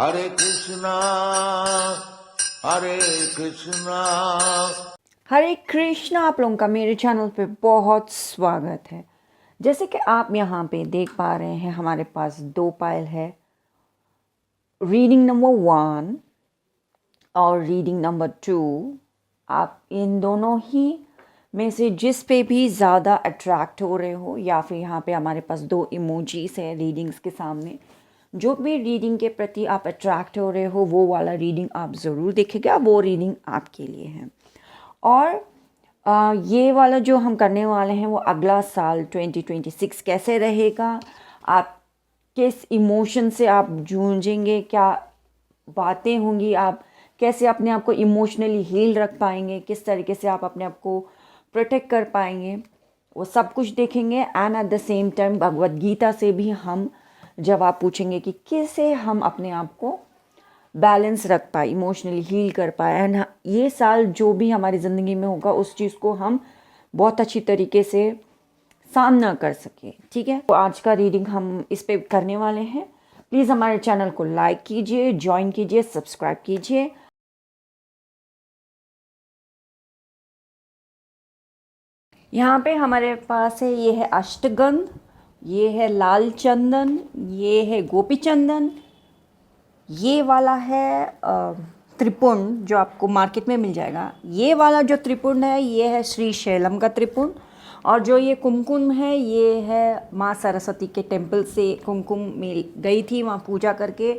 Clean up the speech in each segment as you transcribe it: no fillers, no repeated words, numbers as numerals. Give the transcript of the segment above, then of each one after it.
हरे कृष्णा हरे कृष्णा। हरे कृष्णा। आप लोगों का मेरे चैनल पे बहुत स्वागत है। जैसे कि आप यहाँ पे देख पा रहे हैं, हमारे पास दो पायल है, रीडिंग नंबर 1 और रीडिंग नंबर 2। आप इन दोनों ही में से जिस पे भी ज़्यादा अट्रैक्ट हो रहे हो, या फिर यहाँ पे हमारे पास दो इमोजीज है रीडिंग्स के सामने, जो भी रीडिंग के प्रति आप अट्रैक्ट हो रहे हो वो वाला रीडिंग आप ज़रूर देखिएगा, वो रीडिंग आपके लिए है। और ये वाला जो हम करने वाले हैं वो अगला साल 2026 कैसे रहेगा, आप किस इमोशन से आप जूझेंगे, क्या बातें होंगी, आप कैसे अपने आप को इमोशनली हील रख पाएंगे, किस तरीके से आप अपने आप को प्रोटेक्ट कर पाएंगे, वो सब कुछ देखेंगे। And at the same time Bhagavad Gita से भी हम जवाब पूछेंगे कि कैसे हम अपने आप को बैलेंस रख पाए, इमोशनली हील कर पाए, एंड ये साल जो भी हमारी ज़िंदगी में होगा उस चीज़ को हम बहुत अच्छी तरीके से सामना कर सके। ठीक है, तो आज का रीडिंग हम इस पे करने वाले हैं। प्लीज़ हमारे चैनल को लाइक कीजिए, ज्वाइन कीजिए, सब्सक्राइब कीजिए। यहाँ पे हमारे पास है, ये है अष्टगंध, ये है लाल चंदन, ये है गोपी चंदन, ये वाला है त्रिपुंड जो आपको मार्केट में मिल जाएगा। ये वाला जो त्रिपुंड है ये है श्री शैलम का त्रिपुंड, और जो ये कुमकुम है ये है माँ सरस्वती के टेम्पल से कुमकुम मिल गई थी, वहाँ पूजा करके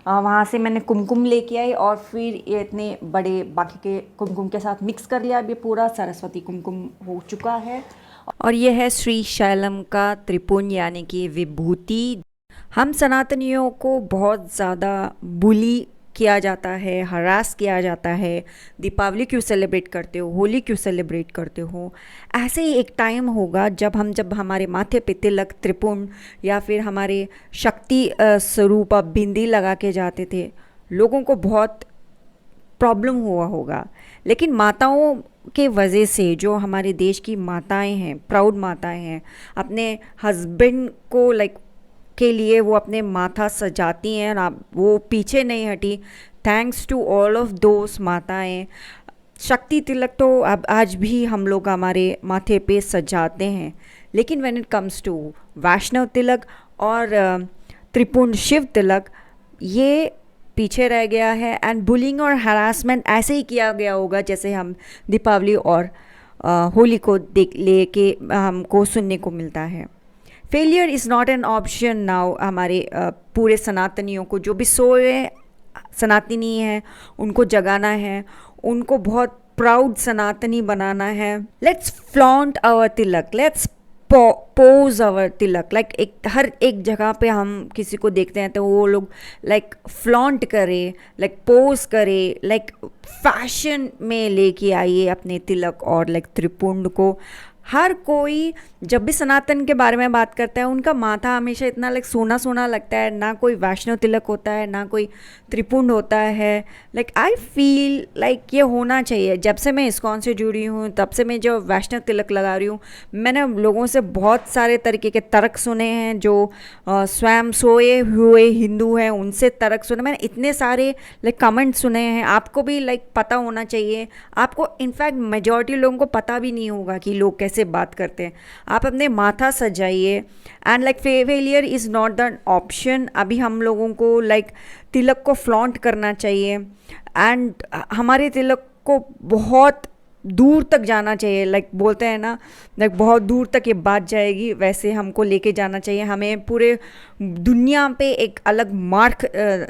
वहाँ से मैंने कुमकुम लेके आई और फिर ये इतने बड़े बाकी के कुमकुम के साथ मिक्स कर लिया। अब ये पूरा सरस्वती कुमकुम हो चुका है। और ये है श्री शैलम का त्रिपुंड यानी कि विभूति। हम सनातनियों को बहुत ज़्यादा बुली किया जाता है, हरास किया जाता है। दीपावली क्यों सेलिब्रेट करते हो, होली क्यों सेलिब्रेट करते हो? ऐसे ही एक टाइम होगा जब हमारे माथे पे तिलक, त्रिपुंड या फिर हमारे शक्ति स्वरूप बिंदी लगा के जाते थे, लोगों को बहुत प्रॉब्लम हुआ होगा। लेकिन माताओं के वजह से, जो हमारे देश की माताएं हैं, प्राउड माताएं हैं, अपने हस्बैंड को के लिए वो अपने माथा सजाती हैं और वो पीछे नहीं हटी। Thanks to all of those माताएं। शक्ति तिलक तो अब आज भी हम लोग हमारे माथे पे सजाते हैं, लेकिन व्हेन इट कम्स टू वैष्णव तिलक और त्रिपुंड शिव तिलक, ये पीछे रह गया है। एंड बुलिंग और हरासमेंट ऐसे ही किया गया होगा जैसे हम दीपावली और होली को लेके हमको सुनने को मिलता है। Failure is not an option now. हमारे पूरे सनातनियों को, जो भी सोए सनातनी हैं, उनको जगाना है, उनको बहुत प्राउड सनातनी बनाना है। Let's flaunt our tilak, let's pose our tilak. हर एक जगह पे हम किसी को देखते हैं तो वो लोग फ्लॉन्ट करे, पोज करे, फैशन में लेके आइए अपने तिलक और त्रिपुंड को। हर कोई जब भी सनातन के बारे में बात करता है, उनका माथा हमेशा इतना सोना सोना लगता है। ना कोई वैष्णव तिलक होता है, ना कोई त्रिपुंड होता है। आई फील ये होना चाहिए। जब से मैं इस्कॉन से जुड़ी हूँ तब से मैं जो वैष्णव तिलक लगा रही हूँ, मैंने लोगों से बहुत सारे तरीके के तर्क सुने हैं। जो स्वयं सोए हुए हिंदू हैं उनसे तर्क सुने मैंने, इतने सारे कमेंट सुने हैं। आपको भी पता होना चाहिए। आपको इनफैक्ट मेजॉरिटी लोगों को पता भी नहीं होगा कि लोग कैसे बात करते हैं। आप अपने माथा सजाइए। And failure is not the option. अभी हम लोगों को तिलक को फ्लॉन्ट करना चाहिए। एंड हमारे तिलक को बहुत दूर तक जाना चाहिए। बोलते हैं ना, बहुत दूर तक ये बात जाएगी, वैसे हमको लेके जाना चाहिए। हमें पूरे दुनिया पे एक अलग मार्क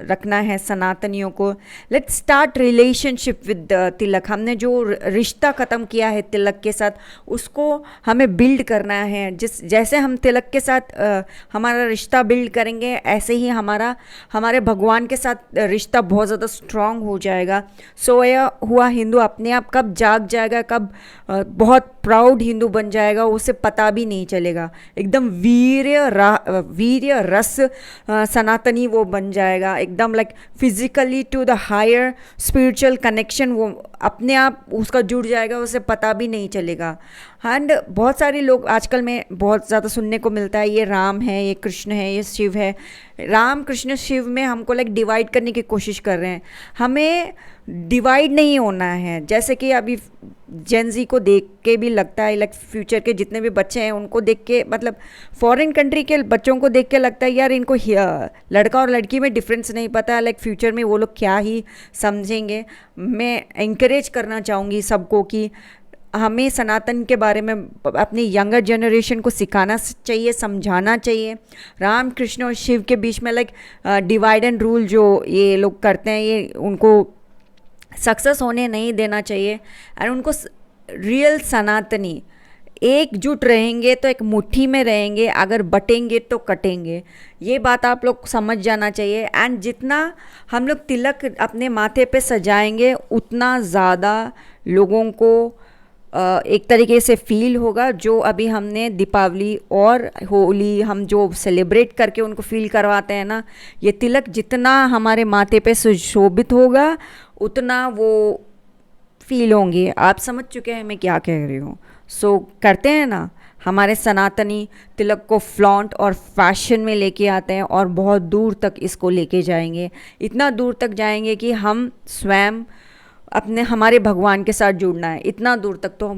रखना है सनातनियों को। लेट्स स्टार्ट रिलेशनशिप विद तिलक। हमने जो रिश्ता ख़त्म किया है तिलक के साथ, उसको हमें बिल्ड करना है। जैसे हम तिलक के साथ हमारा रिश्ता बिल्ड करेंगे, ऐसे ही हमारे भगवान के साथ रिश्ता बहुत ज़्यादा स्ट्रांग हो जाएगा। सोया हुआ हिंदू अपने आप कब जाग जाएगा, कब बहुत प्राउड हिंदू बन जाएगा, उसे पता भी नहीं चलेगा। एकदम वीर्य रस सनातनी वो बन जाएगा। एकदम physically to the higher spiritual connection वो अपने आप उसका जुड़ जाएगा, उसे पता भी नहीं चलेगा। एंड बहुत सारे लोग आजकल में बहुत ज़्यादा सुनने को मिलता है, ये राम है, ये कृष्ण है, ये शिव है। राम कृष्ण शिव में हमको लाइक डिवाइड करने की कोशिश कर रहे हैं। हमें डिवाइड नहीं होना है। जैसे कि अभी जेनजी को देख के भी लगता है, लाइक फ्यूचर के जितने भी बच्चे हैं उनको देख के, मतलब फॉरेन कंट्री के बच्चों को देख के लगता है यार इनको लड़का और लड़की में डिफरेंस नहीं पता है, लाइक फ्यूचर में वो लोग क्या ही समझेंगे। मैं इंकरेज करना चाहूँगी सबको कि हमें सनातन के बारे में अपनी यंगर जनरेशन को सिखाना चाहिए, समझाना चाहिए। राम कृष्ण और शिव के बीच में लाइक डिवाइड एंड रूल जो ये लोग करते हैं, ये उनको सक्सेस होने नहीं देना चाहिए। और उनको रियल सनातनी एकजुट रहेंगे तो एक मुट्ठी में रहेंगे, अगर बटेंगे तो कटेंगे। ये बात आप लोग समझ जाना चाहिए। एंड जितना हम लोग तिलक अपने माथे पे सजाएंगे उतना ज़्यादा लोगों को एक तरीके से फील होगा। जो अभी हमने दीपावली और होली हम जो सेलिब्रेट करके उनको फील करवाते हैं ना, ये तिलक जितना हमारे माथे पे सुशोभित होगा उतना वो फील होंगे। आप समझ चुके हैं मैं क्या कह रही हूँ। सो करते हैं ना, हमारे सनातनी तिलक को फ्लॉन्ट और फैशन में लेके आते हैं और बहुत दूर तक इसको लेके जाएंगे। इतना दूर तक जाएंगे कि हम स्वयं अपने हमारे भगवान के साथ जुड़ना है। इतना दूर तक तो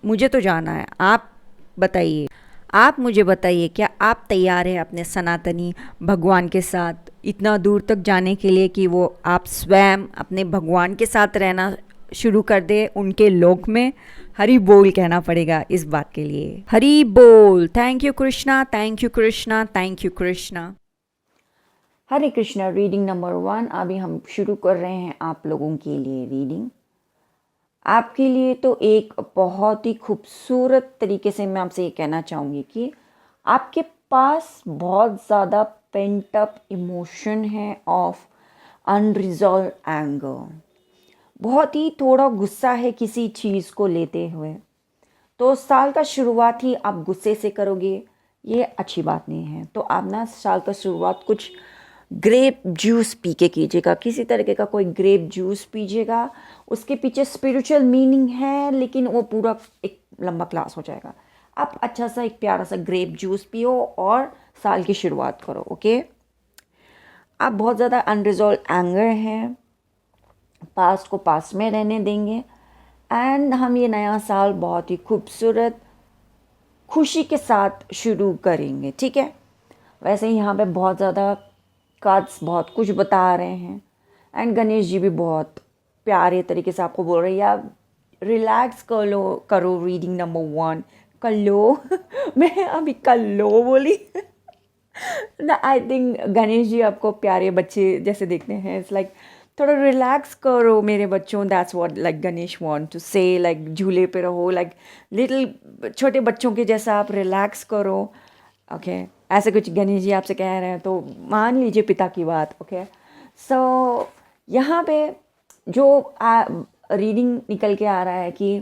मुझे तो जाना है। आप बताइए, आप मुझे बताइए, क्या आप तैयार हैं अपने सनातनी भगवान के साथ इतना दूर तक जाने के लिए कि वो आप स्वयं अपने भगवान के साथ रहना शुरू कर दे उनके लोक में। हरि बोल कहना पड़ेगा इस बात के लिए। हरि बोल। Thank you Krishna, thank you Krishna, thank you Krishna. Hare Krishna. Reading number 1 अभी हम शुरू कर रहे हैं आप लोगों के लिए रीडिंग। आपके लिए तो एक बहुत ही खूबसूरत तरीके से मैं आपसे ये कहना चाहूँगी कि आपके पास बहुत ज़्यादा पेंट अप इमोशन है ऑफ अनरिजॉल्व एंगर। बहुत ही थोड़ा गुस्सा है किसी चीज़ को लेते हुए। तो साल का शुरुआत ही आप गुस्से से करोगे, ये अच्छी बात नहीं है। तो आप ना साल का शुरुआत कुछ ग्रेप जूस पी के कीजिएगा। किसी तरीके का कोई ग्रेप जूस पीजिएगा। उसके पीछे स्पिरिचुअल मीनिंग है, लेकिन वो पूरा एक लंबा क्लास हो जाएगा। आप अच्छा सा एक प्यारा सा ग्रेप जूस पियो और साल की शुरुआत करो। ओके। आप बहुत ज़्यादा अनरिजॉल्व एंगर हैं, पास्ट को पास्ट में रहने देंगे। एंड हम ये नया साल बहुत ही खूबसूरत खुशी के साथ शुरू करेंगे। ठीक है। वैसे ही यहाँ पे बहुत ज़्यादा कार्ड्स बहुत कुछ बता रहे हैं। एंड गणेश जी भी बहुत प्यारे तरीके से आपको बोल रहे हैं यार रिलैक्स कर लो, करो रीडिंग नंबर 1 कर लो। मैं अभी कर लो बोली ना। आई थिंक गणेश जी आपको प्यारे बच्चे जैसे देखते हैं। इट्स लाइक थोड़ा रिलैक्स करो मेरे बच्चों। That's what like Ganesh want to say. Like झूले पे रहो, लाइक लिटिल छोटे बच्चों के जैसा आप रिलैक्स करो। ओके ऐसे कुछ गणेश जी आपसे कह रहे हैं तो मान लीजिए पिता की बात। ओके सो यहाँ पे जो रीडिंग निकल के आ रहा है कि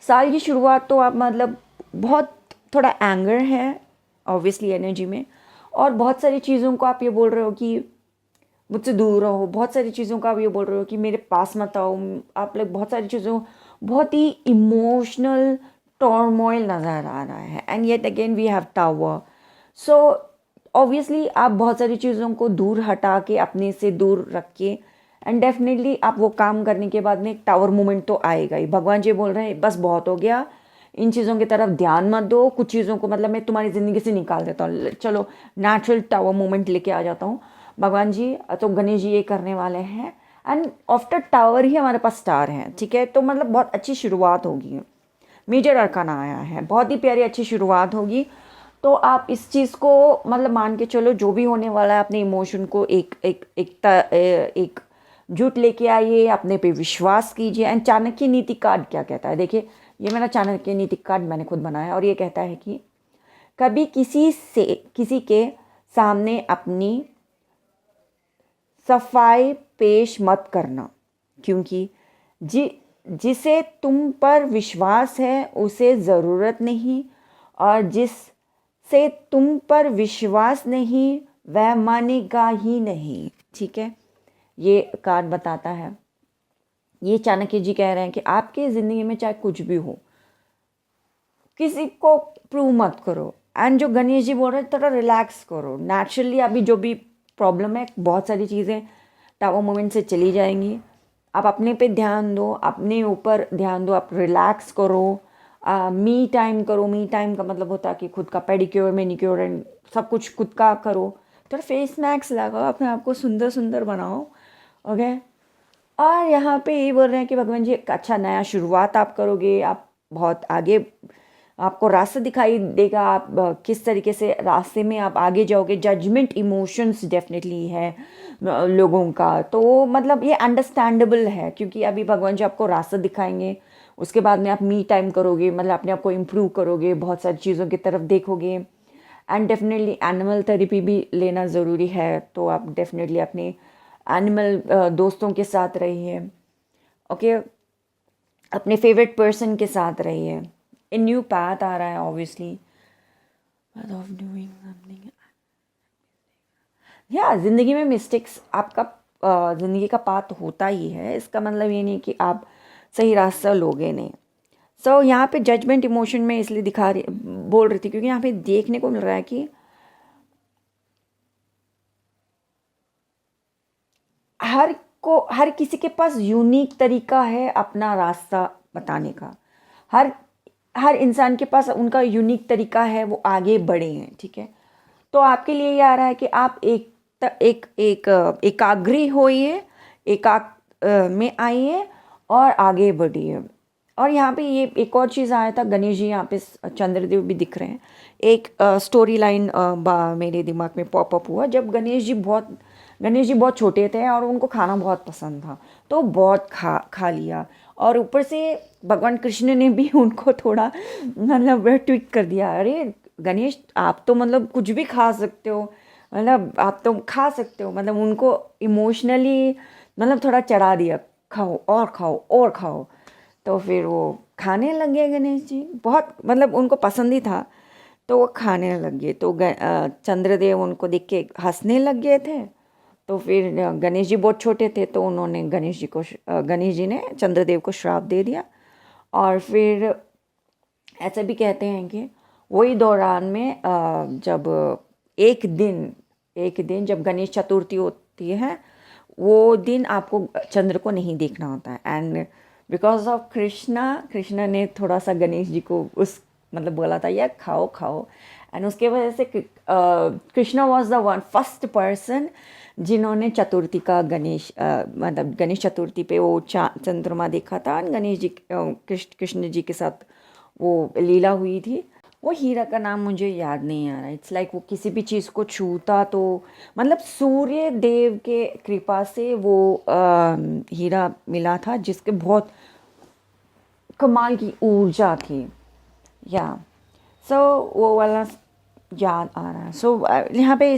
साल की शुरुआत तो आप मतलब बहुत थोड़ा एंगर है ऑब्वियसली एनर्जी में, और बहुत सारी चीज़ों को आप ये बोल रहे हो कि मुझसे दूर रहो। बहुत सारी चीज़ों का आप ये बोल रहे हो कि मेरे पास मत आओ। आप लोग बहुत सारी चीज़ों, बहुत ही इमोशनल टर्मोइल नज़र आ रहा है। And yet again we have tower. So obviously आप बहुत सारी चीज़ों को दूर हटा के अपने से दूर रख के एंड डेफिनेटली आप वो काम करने के बाद में एक टावर मोमेंट तो आएगा ही। भगवान जी बोल रहे हैं बस बहुत हो गया, इन चीज़ों की तरफ ध्यान मत दो। कुछ चीज़ों को मतलब मैं तुम्हारी ज़िंदगी से निकाल देता हूँ, चलो नेचुरल टावर मोमेंट लेके आ जाता हूँ। भगवान जी तो गणेश जी ये करने वाले हैं। एंड आफ्टर टावर ही हमारे पास स्टार हैं। ठीक है। तो मतलब बहुत अच्छी शुरुआत होगी। मेजर अरकाना आया है, बहुत ही प्यारी अच्छी शुरुआत होगी। तो आप इस चीज़ को मतलब मान के चलो, जो भी होने वाला है अपने इमोशन को एक जुट लेके आइए, अपने पे विश्वास कीजिए। एंड चाणक्य नीति कार्ड क्या कहता है, देखिए ये मेरा चाणक्य नीति कार्ड मैंने खुद बनाया, और ये कहता है कि कभी किसी के सामने अपनी सफाई पेश मत करना, क्योंकि जिसे तुम पर विश्वास है उसे ज़रूरत नहीं, और जिससे तुम पर विश्वास नहीं वह मानेगा ही नहीं। ठीक है। ये कार्ड बताता है, ये चाणक्य जी कह रहे हैं कि आपके ज़िंदगी में चाहे कुछ भी हो, किसी को प्रूव मत करो। एंड जो गणेश जी बोल रहे हैं थोड़ा रिलैक्स करो, नेचुरली अभी जो भी प्रॉब्लम है बहुत सारी चीज़ें टावर मोमेंट से चली जाएंगी। आप अपने पे ध्यान दो, अपने ऊपर ध्यान दो, आप रिलैक्स करो, मी टाइम करो। मी टाइम का मतलब होता है कि खुद का पेडिक्योर मैनिक्योर एंड सब कुछ खुद का करो। थोड़ा फेस मैक्स लगाओ, अपने आप को सुंदर सुंदर बनाओ। ओके। और यहाँ पे ये बोल रहे हैं कि भगवान जी एक अच्छा नया शुरुआत आप करोगे, आप बहुत आगे आपको रास्ता दिखाई देगा, आप किस तरीके से रास्ते में आप आगे जाओगे। जजमेंट इमोशंस डेफिनेटली है लोगों का, तो मतलब ये अंडरस्टैंडेबल है क्योंकि अभी भगवान जी आपको रास्ता दिखाएंगे। उसके बाद में आप मी टाइम करोगे, मतलब अपने आप को इम्प्रूव करोगे, बहुत सारी चीज़ों की तरफ देखोगे। एंड डेफिनेटली एनिमल थेरेपी भी लेना ज़रूरी है, तो आप डेफिनेटली अपने एनिमल दोस्तों के साथ रहिए। ओके। अपने फेवरेट पर्सन के साथ रहिए। ए न्यू पाथ आ रहा है obviously, path of doing something. या ज़िंदगी में मिस्टेक्स आपका ज़िंदगी का पाथ होता ही है, इसका मतलब ये नहीं कि आप सही रास्ता लोगे नहीं। सो यहाँ पे जजमेंट इमोशन में इसलिए बोल रही थी क्योंकि यहाँ पे देखने को मिल रहा है कि हर किसी के पास यूनिक तरीका है अपना रास्ता बताने का। हर हर इंसान के पास उनका यूनिक तरीका है, वो आगे बढ़े हैं। ठीक है। तो आपके लिए ये आ रहा है कि आप एकाग्री होइए, में आइए और आगे बढ़िए। और यहाँ पे ये एक और चीज़ आया था, गणेश जी यहाँ पे चंद्रदेव भी दिख रहे हैं। एक स्टोरी लाइन मेरे दिमाग में पॉपअप हुआ, जब गणेश जी बहुत छोटे थे और उनको खाना बहुत पसंद था, तो बहुत खा लिया। और ऊपर से भगवान कृष्ण ने भी उनको थोड़ा मतलब ट्विक कर दिया, अरे गणेश आप तो मतलब कुछ भी खा सकते हो, मतलब आप तो खा सकते हो, मतलब उनको इमोशनली मतलब थोड़ा चढ़ा दिया, खाओ और खाओ और खाओ। तो फिर वो खाने लग गए गणेश जी, बहुत मतलब उनको पसंद ही था, तो वो खाने लग गए। तो चंद्रदेव उनको देख के हंसने लग गए थे। तो फिर गणेश जी बहुत छोटे थे, तो उन्होंने गणेश जी ने चंद्रदेव को श्राप दे दिया। और फिर ऐसा भी कहते हैं कि वही दौरान में जब एक दिन जब गणेश चतुर्थी होती है, वो दिन आपको चंद्र को नहीं देखना होता है। एंड बिकॉज ऑफ कृष्णा ने थोड़ा सा गणेश जी को उस मतलब बोला था यार खाओ खाओ। एंड उसके वजह से Krishna was the first person जिन्होंने चतुर्थी का मतलब गणेश चतुर्थी पे वो चंद्रमा देखा था। गणेश जी कृष्ण जी के साथ वो लीला हुई थी। वो हीरा का नाम मुझे याद नहीं आ रहा। इट्स लाइक वो किसी भी चीज़ को छूता तो मतलब सूर्य देव के कृपा से वो हीरा मिला था, जिसके बहुत कमाल की ऊर्जा थी। या वो वाला याद आ रहा है। यहाँ पे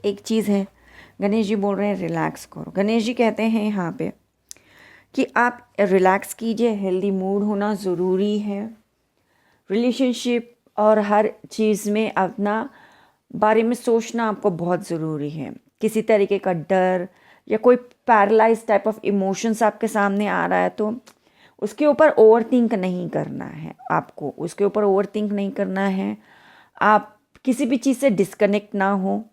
एक चीज़ है, गणेश जी बोल रहे हैं रिलैक्स करो। गणेश जी कहते हैं यहाँ पे कि आप रिलैक्स कीजिए, हेल्दी मूड होना ज़रूरी है। रिलेशनशिप और हर चीज़ में अपना बारे में सोचना आपको बहुत ज़रूरी है। किसी तरीके का डर या कोई पैरालाइज टाइप ऑफ इमोशंस आपके सामने आ रहा है, तो उसके ऊपर ओवर थिंक नहीं करना है। आपको उसके ऊपर ओवर थिंक नहीं करना है। आप किसी भी चीज़ से डिस्कनेक्ट ना हो।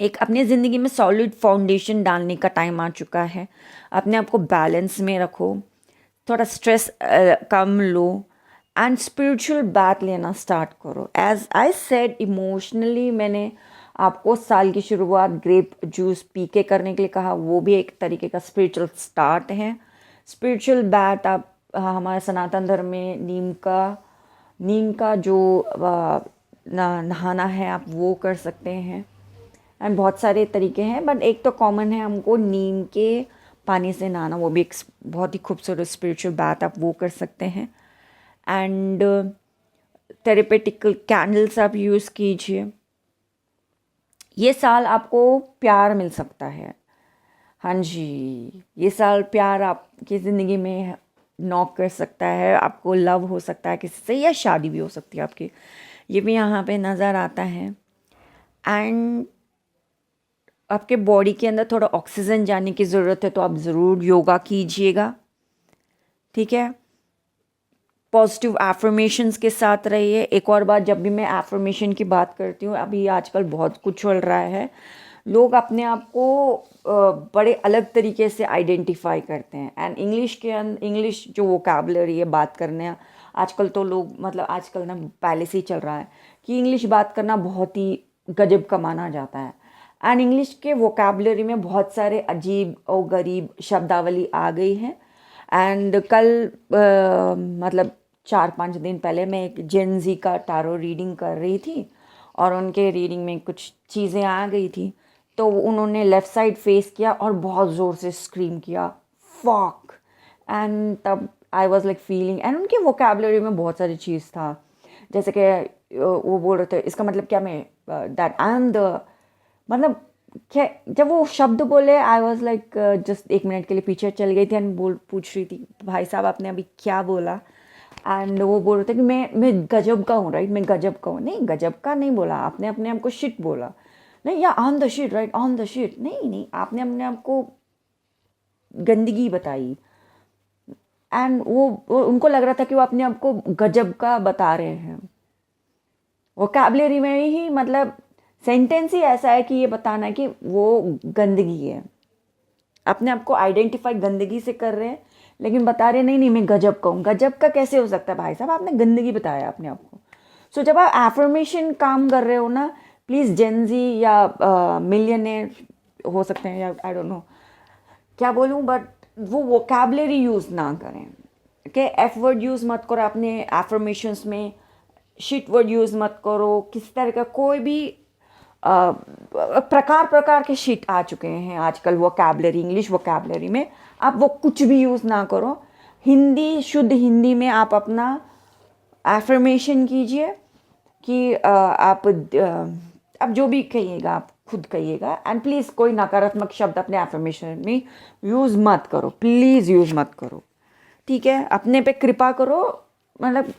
एक अपनी ज़िंदगी में सॉलिड फाउंडेशन डालने का टाइम आ चुका है। अपने आप को बैलेंस में रखो, थोड़ा stress come low and spiritual बात लेना स्टार्ट करो। एज आई सेड, इमोशनली मैंने आपको साल की शुरुआत ग्रेप जूस पी के करने के लिए कहा, वो भी एक तरीके का स्पिरिचुअल स्टार्ट है। स्पिरिचुअल बात आप हमारे सनातन धर्म में नीम का जो नहाना है आप वो कर सकते हैं। एंड बहुत सारे तरीके हैं, बट एक तो कॉमन है हमको नीम के पानी से नहाना, वो भी एक बहुत ही खूबसूरत स्पिरिचुअल बात आप वो कर सकते हैं। एंड थेरेपेटिकल कैंडल्स आप यूज़ कीजिए। ये साल आपको प्यार मिल सकता है। हाँ जी, ये साल प्यार आपकी ज़िंदगी में नॉक कर सकता है, आपको लव हो सकता है किसी से, या शादी भी हो सकती है आपकी, ये भी यहाँ पे नज़र आता है। एंड आपके बॉडी के अंदर थोड़ा ऑक्सीजन जाने की ज़रूरत है, तो आप ज़रूर योगा कीजिएगा। ठीक है। पॉजिटिव एफर्मेशंस के साथ रहिए। एक और बात, जब भी मैं एफर्मेशन की बात करती हूँ, अभी आजकल बहुत कुछ चल रहा है, लोग अपने आप को बड़े अलग तरीके से आइडेंटिफाई करते हैं। एंड इंग्लिश जो वोकैबुलरी है बात करने, आजकल तो लोग मतलब आजकल ना पहले से ही चल रहा है कि इंग्लिश बात करना बहुत ही गजब का माना जाता है। एंड इंग्लिश के वोकैबुलरी में बहुत सारे अजीब और गरीब शब्दावली आ गई है। एंड कल मतलब 4-5 दिन पहले मैं एक जेन ज़ी का टारो रीडिंग कर रही थी और उनके रीडिंग में कुछ चीज़ें आ गई थी, तो उन्होंने लेफ़्ट साइड फेस किया और बहुत ज़ोर से स्क्रीम किया, फॉक। एंड तब I was like feeling, and उनके वोकैबुलरी में बहुत सारी चीज़ था, जैसे कि वो बोल रहे थे इसका मतलब क्या, मैं दैट आई एम द, मतलब क्या, जब वो शब्द बोले I was like just 1 minute के लिए पीछे चल गई थी एंड पूछ रही थी भाई साहब आपने अभी क्या बोला। एंड वो बोल रहे थे कि मैं गजब का हूँ, राइट, मैं गजब का हूँ। नहीं, गजब का नहीं बोला आपने, अपने आप को शिट बोला। नहीं, या on the shit, right, on the shit. नहीं, आपने अपने आप को गंदगी बताई। एंड वो उनको लग रहा था कि वो अपने आप को गजब का बता रहे हैं। वोकैबुलरी में ही मतलब सेंटेंस ही ऐसा है कि ये बताना है कि वो गंदगी है, अपने आप को आइडेंटिफाई गंदगी से कर रहे हैं, लेकिन बता रहे नहीं मैं गजब का हूँ। गजब का कैसे हो सकता है भाई साहब, आपने गंदगी बताया अपने आप को। सो जब आप एफर्मेशन काम कर रहे हो ना, प्लीज़ जेनजी या मिलियनेयर हो सकते हैं, या आई डोंट नो क्या बोलूँ, बट वो वोकैबुलरी यूज़ ना करें। ओके, एफ वर्ड यूज़ मत करो अपने एफर्मेशंस में, शिट वर्ड यूज़ मत करो। किस तरह का कोई भी प्रकार के शिट आ चुके हैं आजकल वोकैबुलरी, इंग्लिश वोकैबुलरी में, आप वो कुछ भी यूज़ ना करो। हिंदी, शुद्ध हिंदी में आप अपना एफर्मेशन कीजिए कि आप जो भी कहिएगा आप खुद कहिएगा। एंड प्लीज़ कोई नकारात्मक शब्द अपने एफर्मेशन में यूज़ मत करो, प्लीज़ यूज़ मत करो, ठीक है। अपने पे कृपा करो, मतलब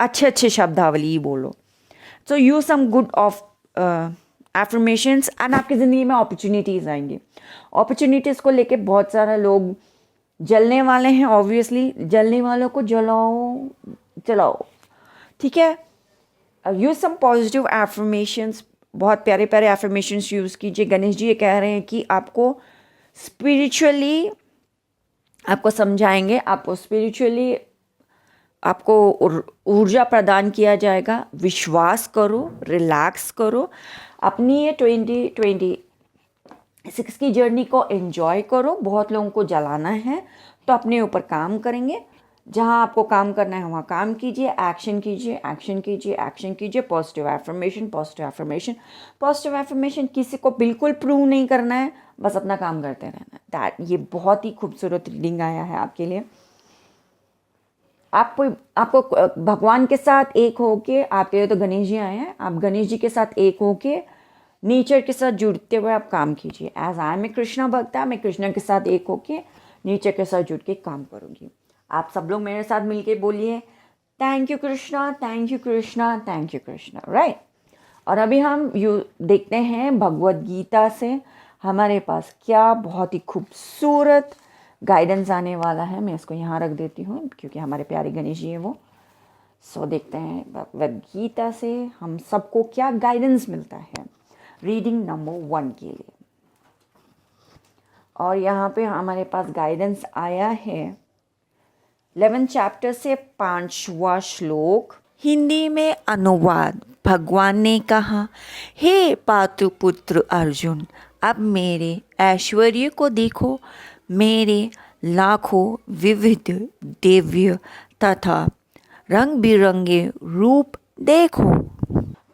अच्छे शब्दावली ही बोलो। So use some good of affirmations and आपकी ज़िंदगी में अपॉर्चुनिटीज़ आएंगी। अपॉर्चुनिटीज़ को लेके बहुत सारे लोग जलने वाले हैं, ऑब्वियसली जलने वालों को जलाओ, ठीक है। यूज़ सम पॉजिटिव एफर्मेशंस, बहुत प्यारे एफर्मेशंस यूज़ कीजिए। गणेश जी ये कह रहे हैं कि आपको स्पिरिचुअली आपको समझाएंगे, आपको स्पिरिचुअली आपको ऊर्जा प्रदान किया जाएगा। विश्वास करो, रिलैक्स करो, अपनी ये 2026 की जर्नी को एंजॉय करो। बहुत लोगों को जलाना है तो अपने ऊपर काम करेंगे, जहाँ आपको काम करना है वहाँ काम कीजिए, एक्शन कीजिए। पॉजिटिव एफर्मेशन किसी को बिल्कुल प्रूव नहीं करना है, बस अपना काम करते रहना है। ये बहुत ही खूबसूरत रीडिंग आया है आपके लिए। आपको भगवान के साथ एक होके, आपके लिए तो गणेश जी आए हैं, आप गणेश जी के साथ एक होके नेचर के साथ जुड़ते हुए आप काम कीजिए। As I am a Krishna भक्त, मैं कृष्णा के साथ एक होके नेचर के साथ जुड़ के काम करूँगी। आप सब लोग मेरे साथ मिलके बोलिए thank you Krishna, thank you Krishna, thank you Krishna, right. और अभी हम देखते हैं भगवद गीता से हमारे पास क्या बहुत ही खूबसूरत गाइडेंस आने वाला है। मैं इसको यहाँ रख देती हूँ क्योंकि हमारे प्यारे गणेश जी हैं वो। सो देखते हैं भगवद गीता से हम सबको क्या गाइडेंस मिलता है रीडिंग नंबर 1 के लिए। और यहाँ पे हमारे पास गाइडेंस आया है 11 चैप्टर से 5वां श्लोक। हिंदी में अनुवाद। भगवान ने कहा, हे पातुपुत्र अर्जुन, अब मेरे ऐश्वर्य को देखो, मेरे लाखों विविध दिव्य तथा रंग बिरंगे रूप देखो।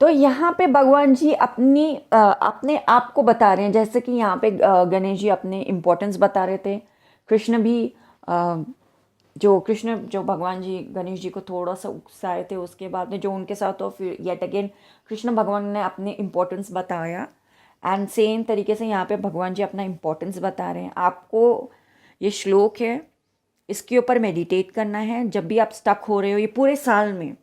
तो यहाँ पे भगवान जी अपने आप को बता रहे हैं, जैसे कि यहाँ पे गणेश जी अपने इम्पोर्टेंस बता रहे थे। कृष्ण भी जो भगवान जी गणेश जी को थोड़ा सा उकसाए थे, उसके बाद में जो उनके साथ हो, फिर येट अगेन कृष्ण भगवान ने अपने इम्पोर्टेंस बताया। एंड सेम तरीके से यहाँ पे भगवान जी अपना इम्पोर्टेंस बता रहे हैं। आपको ये श्लोक है, इसके ऊपर मेडिटेट करना है। जब भी आप स्टक हो रहे हो, ये पूरे साल में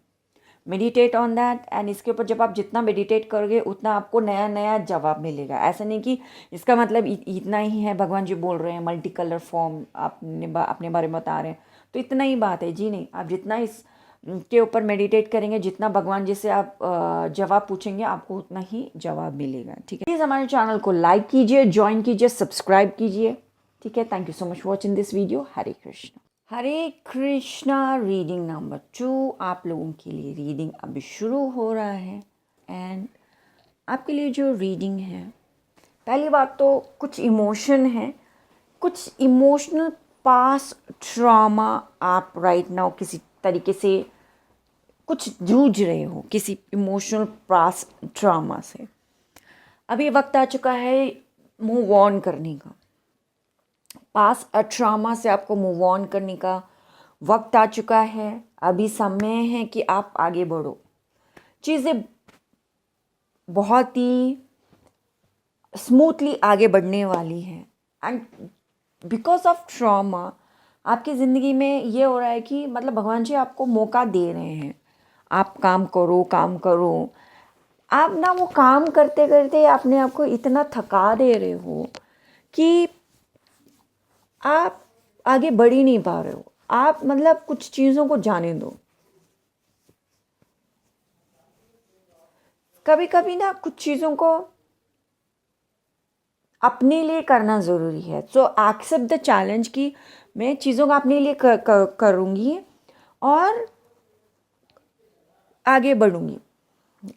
मेडिटेट ऑन दैट, एंड इसके ऊपर जब आप जितना मेडिटेट करोगे उतना आपको नया नया जवाब मिलेगा। ऐसा नहीं कि इसका मतलब इतना ही है, भगवान जी बोल रहे हैं मल्टी कलर फॉर्म अपने बारे में बता रहे हैं तो इतना ही बात है जी, नहीं। आप जितना इस के ऊपर मेडिटेट करेंगे, जितना भगवान जी से आप जवाब पूछेंगे, आपको उतना ही जवाब मिलेगा। ठीक है, प्लीज़ हमारे चैनल को लाइक कीजिए, ज्वाइन कीजिए, सब्सक्राइब कीजिए। ठीक है, thank you so much watching this video. Hare Krishna. Hare Krishna. Reading number 2 आप लोगों के लिए रीडिंग अभी शुरू हो रहा है। एंड आपके लिए जो रीडिंग है, पहली बात तो कुछ इमोशन है, कुछ इमोशनल पास ट्रॉमा आप राइट नाउ किसी तरीके से कुछ जूझ रहे हो, किसी इमोशनल पास ट्रॉमा से। अभी वक्त आ चुका है मूव ऑन करने का। पास ट्रॉमा से आपको मूव ऑन करने का वक्त आ चुका है। अभी समय है कि आप आगे बढ़ो। चीज़ें बहुत ही स्मूथली आगे बढ़ने वाली हैं। एंड बिकॉज ऑफ ट्रॉमा आपकी ज़िंदगी में ये हो रहा है कि मतलब भगवान जी आपको मौका दे रहे हैं, आप काम करो काम करो। आप ना वो काम करते करते अपने आप को इतना थका दे रहे हो कि आप आगे बढ़ ही नहीं पा रहे हो। आप मतलब कुछ चीज़ों को जाने दो। कभी कभी ना कुछ चीज़ों को अपने लिए करना ज़रूरी है। सो एक्सेप्ट द चैलेंज कि मैं चीज़ों को अपने लिए करूँगी और आगे बढ़ूँगी।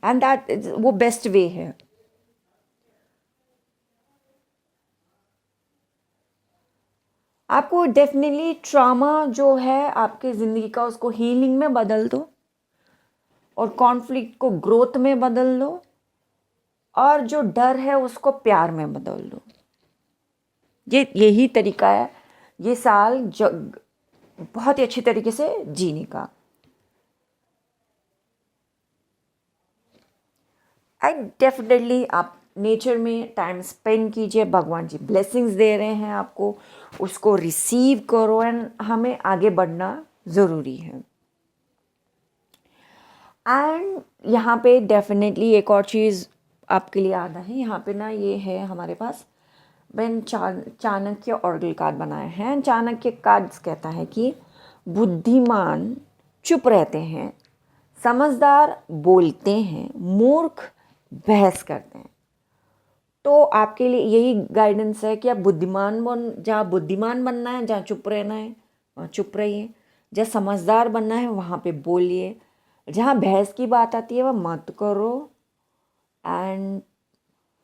एंड दैट वो बेस्ट वे है। आपको डेफिनेटली ट्रॉमा जो है आपके ज़िंदगी का, उसको हीलिंग में बदल दो और कॉन्फ्लिक्ट को ग्रोथ में बदल दो और जो डर है उसको प्यार में बदल दो। यही तरीका है ये साल बहुत ही अच्छी तरीके से जीने का। डेफिनेटली आप नेचर में टाइम स्पेंड कीजिए। भगवान जी ब्लेसिंग्स दे रहे हैं आपको, उसको रिसीव करो। एंड हमें आगे बढ़ना ज़रूरी है। एंड यहाँ पे डेफिनेटली एक और चीज़ आपके लिए आता है। यहाँ पे ना ये है हमारे पास मैंने चाणक्य ऑर्गल कार्ड बनाए हैं। चाणक्य कार्ड्स कहता है कि बुद्धिमान चुप रहते हैं, समझदार बोलते हैं, मूर्ख बहस करते हैं। तो आपके लिए यही गाइडेंस है कि आप जहाँ बुद्धिमान बनना है, जहाँ चुप रहना है वहाँ चुप रहिए। जहाँ समझदार बनना है वहाँ पे बोलिए। जहाँ बहस की बात आती है वह मत करो एंड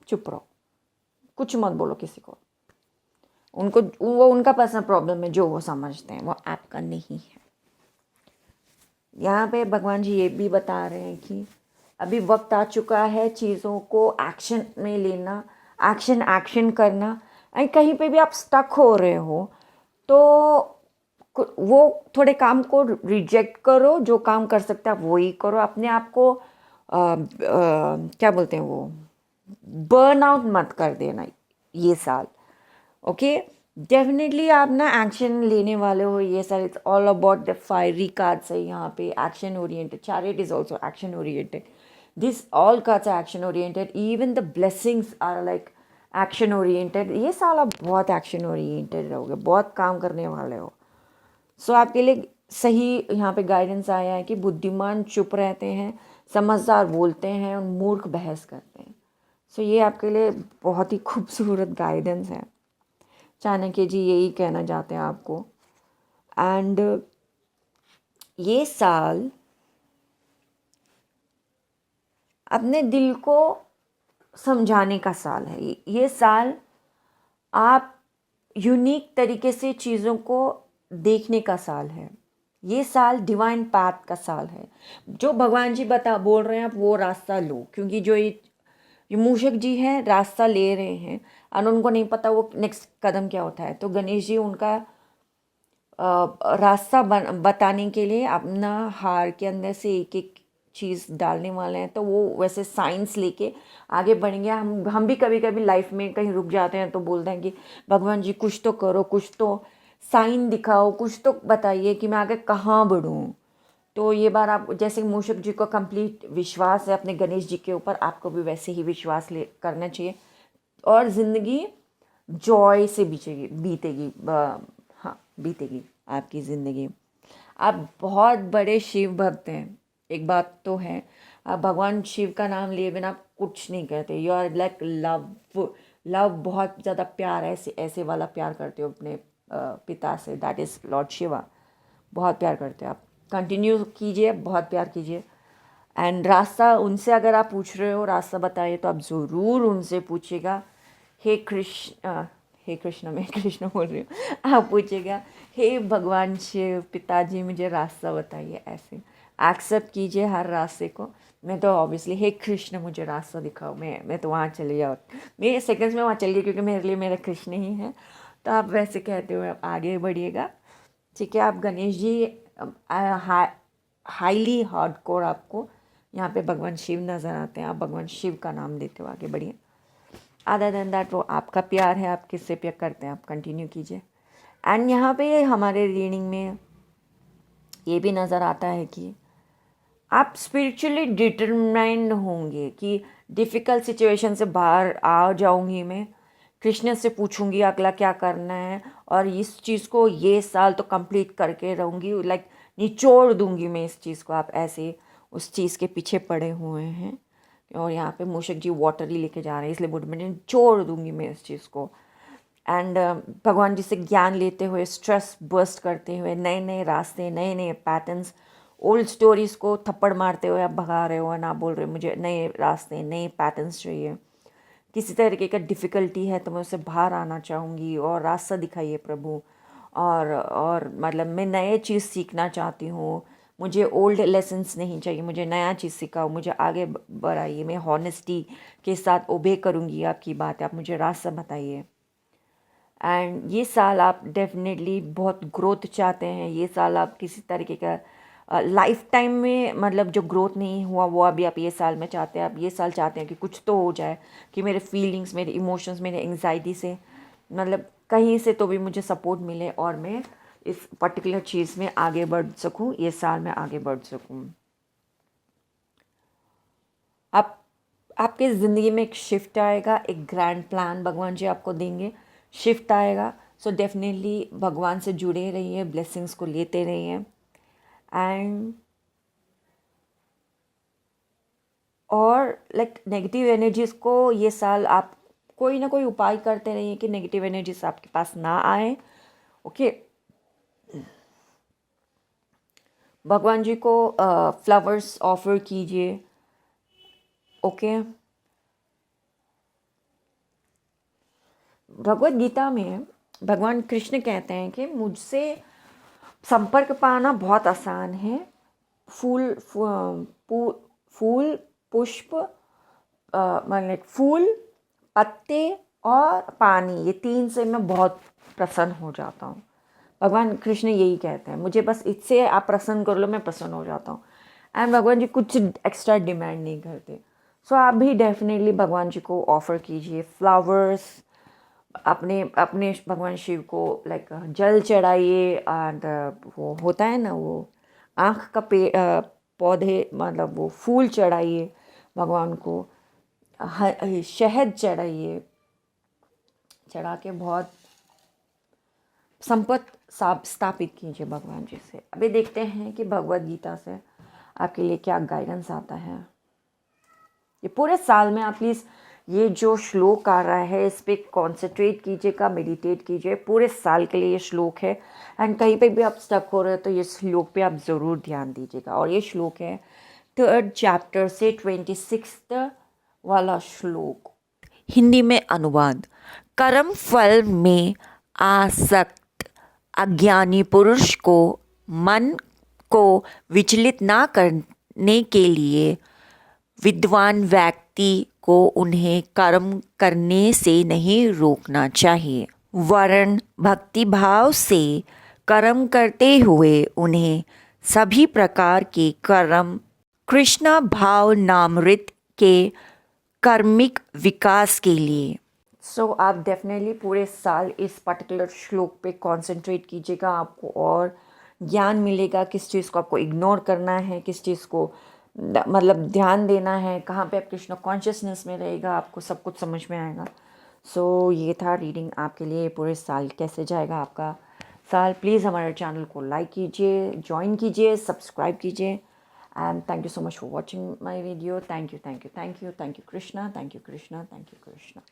चुप रहो, कुछ मत बोलो किसी को। वो उनका पर्सनल प्रॉब्लम है, जो वो समझते हैं, वो आपका नहीं है। यहाँ पे भगवान जी ये भी बता रहे हैं कि अभी वक्त आ चुका है चीज़ों को एक्शन में लेना, एक्शन करना। एंड कहीं पे भी आप स्टक हो रहे हो तो वो थोड़े काम को रिजेक्ट करो। जो काम कर सकते हैं आप वही करो। अपने आप को क्या बोलते हैं वो बर्न आउट मत कर देना ये साल। ओके, डेफिनेटली आप ना एक्शन लेने वाले हो ये साल। It's all about the fiery cards है यहाँ पे, action oriented. Chariot is also action oriented. This all cards are action oriented. Even the blessings are like action oriented. ये साल आप बहुत एक्शन ओरिएंटेड रहोगे, बहुत काम करने वाले हो। सो आपके लिए सही यहाँ पे गाइडेंस आया है कि बुद्धिमान चुप रहते हैं, समझदार बोलते हैं और मूर्ख बहस करते हैं। सो ये आपके लिए बहुत ही खूबसूरत गाइडेंस है। चाणक्य जी यही कहना चाहते हैं आपको। एंड ये साल अपने दिल को समझाने का साल है। ये साल आप यूनिक तरीके से चीज़ों को देखने का साल है। ये साल डिवाइन पाथ का साल है। जो भगवान जी बोल रहे हैं आप वो रास्ता लो, क्योंकि जो ये मूषक जी हैं रास्ता ले रहे हैं और उनको नहीं पता वो नेक्स्ट कदम क्या होता है। तो गणेश जी उनका रास्ता बताने के लिए अपना हार के अंदर से एक एक चीज़ डालने वाले हैं। तो वो वैसे साइंस लेके आगे बढ़ेंगे। हम भी कभी कभी लाइफ में कहीं रुक जाते हैं तो बोलते हैं कि भगवान जी कुछ तो करो, कुछ तो साइन दिखाओ, कुछ तो बताइए कि मैं आगे कहाँ बढ़ूँ। तो ये बार आप जैसे मूषक जी को कंप्लीट विश्वास है अपने गणेश जी के ऊपर, आपको भी वैसे ही विश्वास ले करना चाहिए और ज़िंदगी जॉय से बीतेगी। हाँ, बीतेगी आपकी ज़िंदगी। आप बहुत बड़े शिव भक्त हैं, एक बात तो है, आप भगवान शिव का नाम लिए बिना आप कुछ नहीं करते। यू आर लाइक लव बहुत ज़्यादा प्यार, ऐसे ऐसे वाला प्यार करते हो अपने पिता से, दैट इज़ लॉर्ड शिवा। बहुत प्यार करते हो आप, कंटिन्यू कीजिए, बहुत प्यार कीजिए। एंड रास्ता उनसे अगर आप पूछ रहे हो रास्ता बताइए, तो आप ज़रूर उनसे पूछिएगा, हे कृष्ण, हे कृष्ण, मैं कृष्ण बोल रही हूँ, आप पूछिएगा हे भगवान शिव पिताजी मुझे रास्ता बताइए। ऐसे एक्सेप्ट कीजिए हर रास्ते को। मैं तो ऑब्वियसली हे कृष्ण मुझे रास्ता दिखाओ, मैं तो वहाँ चली जाऊँ, मैं सेकंड्स में वहाँ चली गई, क्योंकि मेरे लिए मेरा कृष्ण ही है। तो आप वैसे कहते हुए आप आगे बढ़िएगा, ठीक है। आप गणेश जी हाईली हार्डकोर आपको यहाँ पे भगवान शिव नज़र आते हैं, आप भगवान शिव का नाम देते हो, आगे बढ़िए। अदर देन दैट वो आपका प्यार है, आप किससे प्यार करते हैं आप कंटिन्यू कीजिए। एंड यहाँ पे हमारे रीडिंग में ये भी नज़र आता है कि आप स्पिरिचुअली डिटरमाइंड होंगे कि डिफ़िकल्ट सिचुएशन से बाहर आ जाऊंगी मैं, कृष्ण से पूछूंगी अगला क्या करना है, और इस चीज़ को ये साल तो कंप्लीट करके रहूँगी, लाइक निचोड़ दूंगी मैं इस चीज़ को। आप ऐसे उस चीज़ के पीछे पड़े हुए हैं, और यहाँ पे मूषक जी वाटर ही लेके जा रहे हैं, इसलिए बोल मैंने निचोड़ दूंगी मैं इस चीज़ को। एंड भगवान जी से ज्ञान लेते हुए, स्ट्रेस बर्स्ट करते हुए, नए नए रास्ते, नए नए पैटर्न्स, ओल्ड स्टोरीज़ को थप्पड़ मारते हुए आप भगा रहे हो, ना बोल रहे मुझे नए रास्ते नए पैटर्न्स चाहिए। किसी तरीके का डिफ़िकल्टी है तो मैं उससे बाहर आना चाहूँगी, और रास्ता दिखाइए प्रभु। और मतलब मैं नए चीज़ सीखना चाहती हूँ, मुझे ओल्ड लेसन्स नहीं चाहिए, मुझे नया चीज़ सिखाओ, मुझे आगे बढ़ाइए। मैं हॉनेस्टी के साथ ओबे करूँगी आपकी बात, आप मुझे रास्ता बताइए। एंड ये साल आप डेफिनेटली बहुत ग्रोथ चाहते हैं। ये साल आप किसी तरीके का लाइफ टाइम में मतलब जो ग्रोथ नहीं हुआ वो अभी आप ये साल में चाहते हैं। आप ये साल चाहते हैं कि कुछ तो हो जाए, कि मेरे फीलिंग्स, मेरे इमोशंस, मेरे एंग्जाइटी से मतलब कहीं से तो भी मुझे सपोर्ट मिले, और मैं इस पर्टिकुलर चीज़ में आगे बढ़ सकूं, ये साल में आगे बढ़ सकूं। आप आपके ज़िंदगी में एक शिफ्ट आएगा, एक ग्रैंड प्लान भगवान जी आपको देंगे, शिफ्ट आएगा। सो डेफिनेटली भगवान से जुड़े रहिए, ब्लेसिंग्स को लेते रहिए। एंड और लाइक नेगेटिव एनर्जीज़ को ये साल आप कोई ना कोई उपाय करते रहिए कि नेगेटिव एनर्जीज आपके पास ना आए। ओके, भगवान जी को फ्लावर्स ऑफर कीजिए। ओके, भगवत गीता में भगवान कृष्ण कहते हैं कि मुझसे संपर्क पाना बहुत आसान है। फूल पुष्प मतलब फूल, पत्ते और पानी, ये तीन से मैं बहुत प्रसन्न हो जाता हूँ। भगवान कृष्ण यही कहते हैं, मुझे बस इससे आप प्रसन्न कर लो, मैं प्रसन्न हो जाता हूँ। एंड भगवान जी कुछ एक्स्ट्रा डिमांड नहीं करते। सो आप भी डेफिनेटली भगवान जी को ऑफ़र कीजिए फ्लावर्स, अपने अपने भगवान शिव को लाइक जल चढ़ाइए। एंड वो होता है ना वो आँख का पौधे, मतलब वो फूल चढ़ाइए भगवान को, शहद चढ़ाइए, चढ़ा के बहुत संपत्ति स्थापित कीजिए भगवान जी से। अभी देखते हैं कि भगवत गीता से आपके लिए क्या गाइडेंस आता है। ये पूरे साल में आप प्लीज़ ये जो श्लोक आ रहा है इस पर कॉन्सेंट्रेट कीजिएगा, मेडिटेट कीजिए। पूरे साल के लिए ये श्लोक है, एंड कहीं पे भी आप स्टक हो रहे हैं तो ये श्लोक पे आप ज़रूर ध्यान दीजिएगा। और ये श्लोक है 3rd चैप्टर से 26 वाला श्लोक। हिंदी में अनुवाद। कर्म फल में आसक्त अज्ञानी पुरुष को मन को विचलित ना करने के लिए विद्वान व्यक्ति को उन्हें कर्म करने से नहीं रोकना चाहिए, वरन भक्ति भाव से कर्म करते हुए उन्हें सभी प्रकार के कर्म कृष्ण भाव नामृत के कर्मिक विकास के लिए। सो आप डेफिनेटली पूरे साल इस पर्टिकुलर श्लोक पे कंसंट्रेट कीजिएगा, आपको और ज्ञान मिलेगा, किस चीज़ को आपको इग्नोर करना है, किस चीज़ को मतलब ध्यान देना है, कहाँ पे आप कृष्ण कॉन्शियसनेस में रहेगा, आपको सब कुछ समझ में आएगा। सो ये था रीडिंग आपके लिए। पूरे साल कैसे जाएगा आपका साल। प्लीज़ हमारे चैनल को लाइक कीजिए, ज्वाइन कीजिए, सब्सक्राइब कीजिए। And thank you so much for watching my video. Thank you, thank you, thank you, thank you Krishna, thank you Krishna, thank you Krishna.